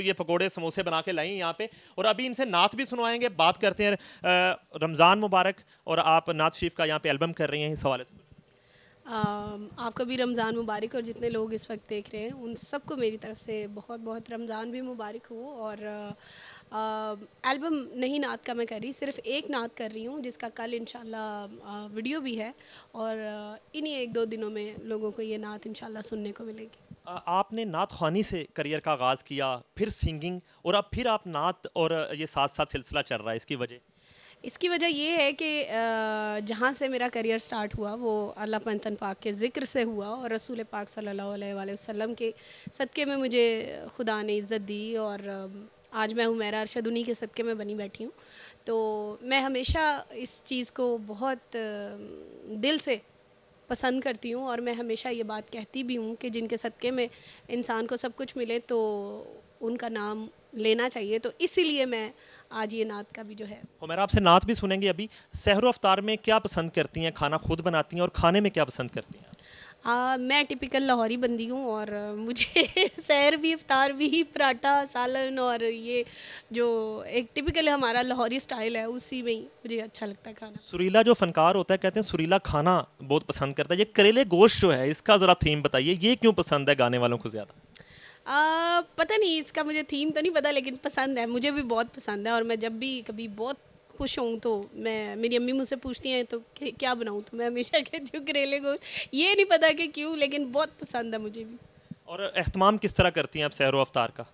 ये पकोड़े समोसे बना के लाई यहाँ पे, और अभी इनसे नात भी सुनवाएंगे। बात करते हैं रमज़ान मुबारक, और आप नात शरीफ का यहाँ पे एल्बम कर रही हैं, इस हवाले से आपको भी रमज़ान मुबारक, और जितने लोग इस वक्त देख रहे हैं उन सबको मेरी तरफ से बहुत बहुत रमज़ान भी मुबारक हो। और एल्बम नहीं नात का मैं कर रही, सिर्फ एक नात कर रही हूँ जिसका कल इंशाल्लाह वीडियो भी है, और इन्हीं एक दो दिनों में लोगों को ये नात इंशाल्लाह सुनने को मिलेगी। आपने नात ख़्वानी से करियर का आगाज़ किया, फिर सिंगिंग, और अब फिर आप नात, और ये साथ साथ सिलसिला चल रहा है, इसकी वजह? इसकी वजह ये है कि जहाँ से मेरा करियर स्टार्ट हुआ वो अल्लाह पंतन पाक के ज़िक्र से हुआ, और रसूल पाक सल्लल्लाहु अलैहि वसल्लम के सदक़े में मुझे खुदा ने इज़्ज़त दी, और आज मैं हुमैरा अरशद उन्हीं के सदक़े में बनी बैठी हूँ। तो मैं हमेशा इस चीज़ को बहुत दिल से पसंद करती हूँ, और मैं हमेशा ये बात कहती भी हूँ कि जिनके सदक़े में इंसान को सब कुछ मिले तो उनका नाम लेना चाहिए। तो इसीलिए मैं आज ये नात का भी जो है। हुमैरा, आपसे नात भी सुनेंगे अभी। सहर अफ्तार में क्या पसंद करती हैं? खाना खुद बनाती हैं, और खाने में क्या पसंद करती हैं? मैं टिपिकल लाहौरी बंदी हूँ, और मुझे सहर भी इफ्तार भी पराठा सालन, और ये जो एक टिपिकल हमारा लाहौरी स्टाइल है उसी में ही मुझे अच्छा लगता है खाना। सुरीला जो फनकार होता है, कहते हैं सुरीला खाना बहुत पसंद करता है। ये करेले गोश्त जो है, इसका ज़रा थीम बताइए, ये क्यों पसंद है गाने वालों को ज़्यादा? पता नहीं, इसका मुझे थीम तो नहीं पता, लेकिन पसंद है, मुझे भी बहुत पसंद है। और मैं जब भी कभी बहुत खुश हूँ तो मेरी अम्मी मुझसे पूछती हैं तो क्या बनाऊँ, तो मैं हमेशा कहती हूँ करेले को। ये नहीं पता कि क्यों, लेकिन बहुत पसंद है मुझे भी। और एहतमाम किस तरह करती हैं आप सहर अफ्तार का?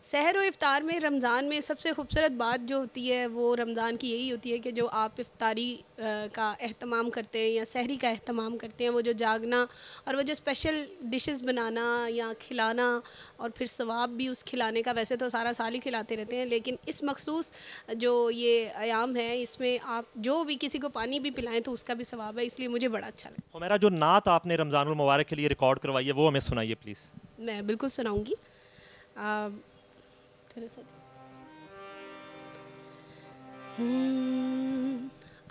सहर व इफ़्तार में रमज़ान में सबसे खूबसूरत बात जो होती है वो रमज़ान की यही होती है कि जो आप इफ़्तारी का एहतमाम करते हैं या सहरी का एहतमाम करते हैं, वो जो जागना और वो जो स्पेशल डिशेस बनाना या खिलाना, और फिर सवाब भी उस खिलाने का। वैसे तो सारा साल ही खिलाते रहते हैं, लेकिन इस मखसूस जो ये अयाम है इसमें आप जो भी किसी को पानी भी पिलाएं तो उसका भी सवाब है, इसलिए मुझे बड़ा अच्छा लगता हुमैरा, जो नात आपने रमज़ानुल मुबारक के लिए रिकॉर्ड करवाई है, वो हमें सुनाइए प्लीज़। है। मैं बिल्कुल सुनाऊँगी। थोड़ा सा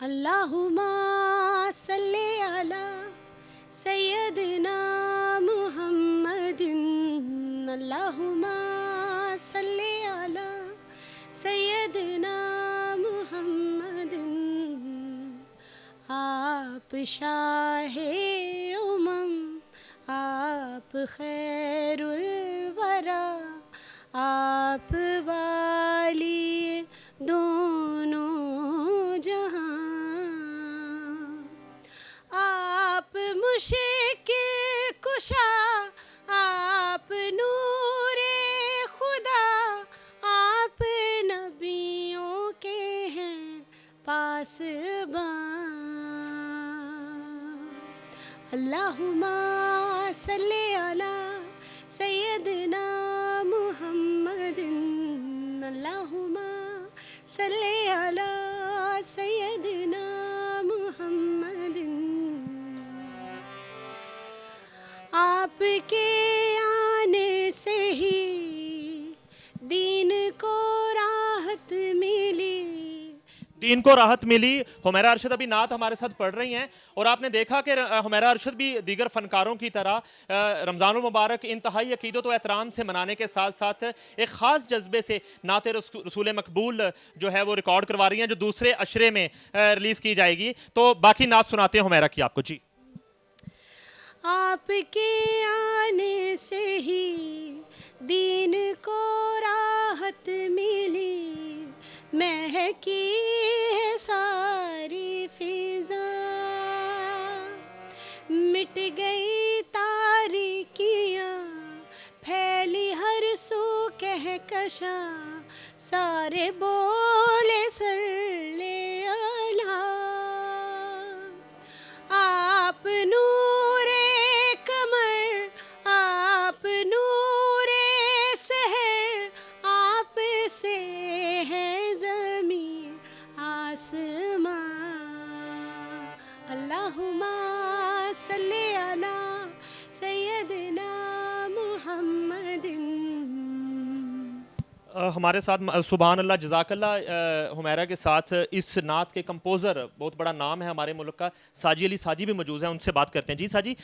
अल्लाहुम्मा सल्ले अला सय्यदना मुहम्मदिन, अल्लाहुम्मा सल्ले अला सय्यदना मुहम्मदिन। आप शाहे उमम, आप खैरुल वरा, आप वाली दोनों जहां, आप मुश्किल कुशा, आप नूरे खुदा, आप नबियों के हैं पासबां। अल्लाहुम्मा सल्ले अला सय्यदना मुहम्मदिन, अल्लाहुम्मा सल्ले अला सय्यदना मुहम्मदिन। आपके आने से ही दीन को राहत मिली। दीन को राहत मिली। हुमैरा अरशद अभी नात हमारे साथ पढ़ रही हैं, और आपने देखा कि हुमैरा अरशद भी दीगर फ़नकारों की तरह रमज़ानुल मुबारक इंतहाई अक़ीदत व एहतराम से मनाने के साथ साथ एक ख़ास जज्बे से नात रसूल मकबूल जो है वो रिकॉर्ड करवा रही हैं, जो दूसरे अशरे में रिलीज़ की जाएगी। तो बाकी नात सुनाते हैं हुमैरा की आपको जी। आपके आने से ही दीन को राहत मिली, महकी है सारी फिजा, मिट गई तारीकियाँ, फैली हर सू कहकशा, सारे बोले सल्ले अला। आप नूरे कमर, आप नूरे सहर, आप से है ज़मीन आसमां। अल्लाहुम्मा सल्ले अला सय्यदना मुहम्मदिन। हमारे साथ सुभान अल्लाह जज़ाकल्लाह हुमैरा के साथ इस नात के कंपोज़र, बहुत बड़ा नाम है हमारे मुल्क का, साजी अली साजी भी मौजूद हैं, उनसे बात करते हैं। जी साजी,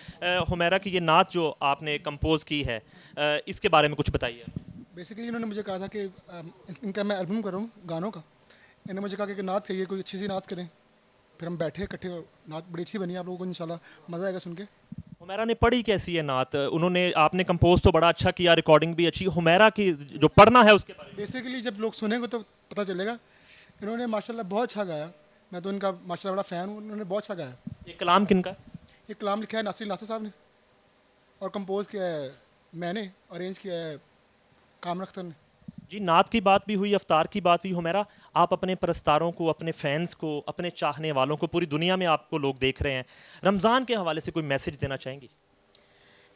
हुमैरा की ये नात जो आपने कंपोज़ की है, इसके बारे में कुछ बताइए। बेसिकली इन्होंने मुझे कहा था कि इनका मैं एल्बम करूँ गानों का। इन्होंने मुझे कहा कि नात चाहिए, कोई अच्छी सी नात करें। फिर हम बैठे इकट्ठे और नात बड़ी अच्छी बनी, आप लोगों को इंशाल्लाह मज़ा आएगा सुन के। हुमैरा ने पढ़ी कैसी है नात? उन्होंने, आपने कंपोज तो बड़ा अच्छा किया, रिकॉर्डिंग भी अच्छी, हुमैरा की जो पढ़ना है उसके बारे में। बेसिकली जब लोग सुनेंगे तो पता चलेगा। इन्होंने माशाल्लाह बहुत अच्छा गाया, मैं तो इनका माशाल्लाह बड़ा फ़ैन हूँ, उन्होंने बहुत अच्छा गाया। ये कलाम किनका है? ये कलाम लिखा है नासिर साहब ने और कंपोज किया है मैंने, अरेंज किया है कामर अख्तर ने। जी, नात की बात भी हुई, अफ्तार की बात भी। हुमैरा, आप अपने परस्तारों को, अपने फैंस को, अपने चाहने वालों को, पूरी दुनिया में आपको लोग देख रहे हैं, रमज़ान के हवाले से कोई मैसेज देना चाहेंगी?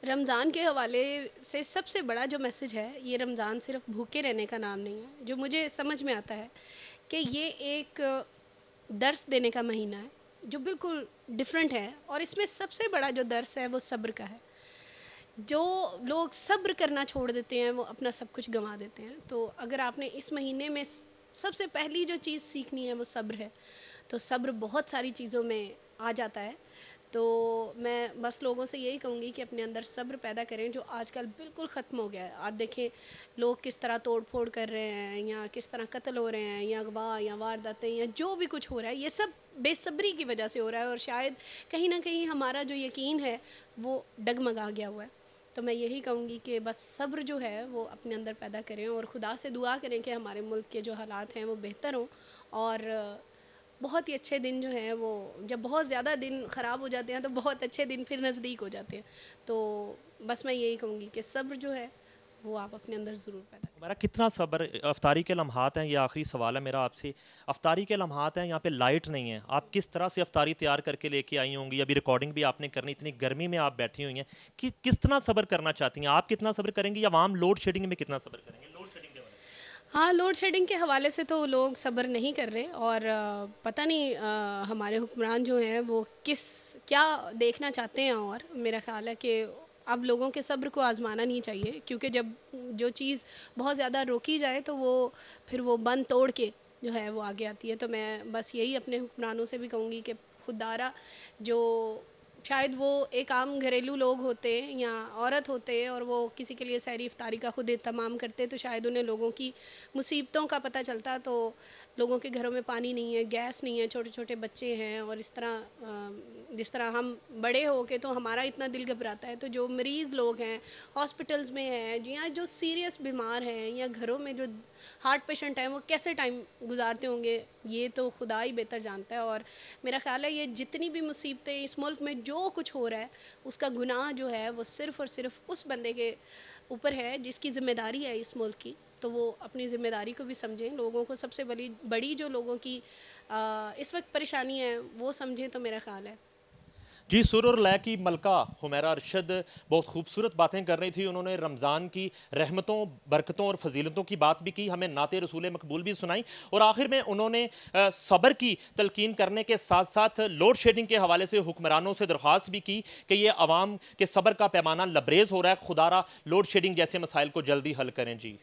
रमज़ान के हवाले से सबसे बड़ा जो मैसेज है, ये रमज़ान सिर्फ भूखे रहने का नाम नहीं है। जो मुझे समझ में आता है कि ये एक दर्स देने का महीना है जो बिल्कुल डिफरेंट है, और इसमें सबसे बड़ा जो दर्स है वो सब्र का है। जो लोग सब्र करना छोड़ देते हैं वो अपना सब कुछ गंवा देते हैं। तो अगर आपने इस महीने में सबसे पहली जो चीज़ सीखनी है वो सब्र है। तो सब्र बहुत सारी चीज़ों में आ जाता है। तो मैं बस लोगों से यही कहूँगी कि अपने अंदर सब्र पैदा करें, जो आजकल बिल्कुल ख़त्म हो गया है। आप देखें लोग किस तरह तोड़ फोड़ कर रहे हैं, या किस तरह कत्ल हो रहे हैं, या अगवा या वारदातें, या जो भी कुछ हो रहा है, ये सब बेसब्री की वजह से हो रहा है। और शायद कहीं ना कहीं हमारा जो यकीन है वो डगमगा गया हुआ है। तो मैं यही कहूँगी कि बस सब्र जो है वो अपने अंदर पैदा करें और खुदा से दुआ करें कि हमारे मुल्क के जो हालात हैं वो बेहतर हों। और बहुत ही अच्छे दिन जो हैं वो, जब बहुत ज़्यादा दिन ख़राब हो जाते हैं तो बहुत अच्छे दिन फिर नज़दीक हो जाते हैं। तो बस मैं यही कहूँगी कि सब्र जो है वो आप अपने अंदर ज़रूर पैदा करें। हमारा कितना सब्र? अफ्तारी के लम्हात हैं, ये आखिरी सवाल है मेरा आपसे। अफ्तारी के लम्हात हैं, यहाँ पे लाइट नहीं है, आप किस तरह से अफ्तारी तैयार करके लेके आई होंगी? अभी रिकॉर्डिंग भी आपने करनी, इतनी गर्मी में आप बैठी हुई हैं कि कितना सब्र करना चाहती हैं आप? कितना सब्र करेंगी, या आवाम लोड शेडिंग में कितना सब्र करेंगे? लोड शेडिंग के बारे में। हाँ, लोड शेडिंग के हवाले से तो लोग सब्र नहीं कर रहे, और पता नहीं हमारे हुक्मरान जो हैं वो क्या देखना चाहते हैं। और मेरा ख़्याल है कि अब लोगों के सब्र को आज़माना नहीं चाहिए, क्योंकि जब जो चीज़ बहुत ज़्यादा रोकी जाए तो फिर वो बंद तोड़ के जो है वो आगे आती है। तो मैं बस यही अपने हुक्मरानों से भी कहूँगी कि खुदारा जो शायद वो एक आम घरेलू लोग होते या औरत होते और वो किसी के लिए सहरी इफ्तारी का खुद एहतमाम करते, तो शायद उन्हें लोगों की मुसीबतों का पता चलता। तो लोगों के घरों में पानी नहीं है, गैस नहीं है, छोटे छोटे बच्चे हैं, और इस तरह जिस तरह हम बड़े हो के तो हमारा इतना दिल घबराता है, तो जो मरीज़ लोग हैं हॉस्पिटल्स में हैं, या जो सीरियस बीमार हैं, या घरों में जो हार्ट पेशेंट हैं, वो कैसे टाइम गुजारते होंगे ये तो खुदा ही बेहतर जानता है। और मेरा ख़्याल है ये जितनी भी मुसीबतें इस मुल्क में जो कुछ हो रहा है, उसका गुनाह जो है वो सिर्फ़ और सिर्फ उस बंदे के ऊपर है जिसकी ज़िम्मेदारी है इस मुल्क की। तो वो अपनी ज़िम्मेदारी को भी समझें, लोगों को सबसे बड़ी जो लोगों की इस वक्त परेशानी है वो समझें, तो मेरा ख़्याल है। जी, सुर और लय की मलका हुमैरा अरशद बहुत खूबसूरत बातें कर रही थी। उन्होंने रमज़ान की रहमतों, बरकतों और फजीलतों की बात भी की, हमें नाते रसूल मकबूल भी सुनाई, और आखिर में उन्होंने सब्र की तलकीन करने के साथ साथ लोड शेडिंग के हवाले से हुक्मरानों से दरख्वास्त भी की कि ये अवाम के सब्र का पैमाना लबरेज़ हो रहा है, खुदारा लोड शेडिंग जैसे मसाइल को जल्दी हल करें। जी।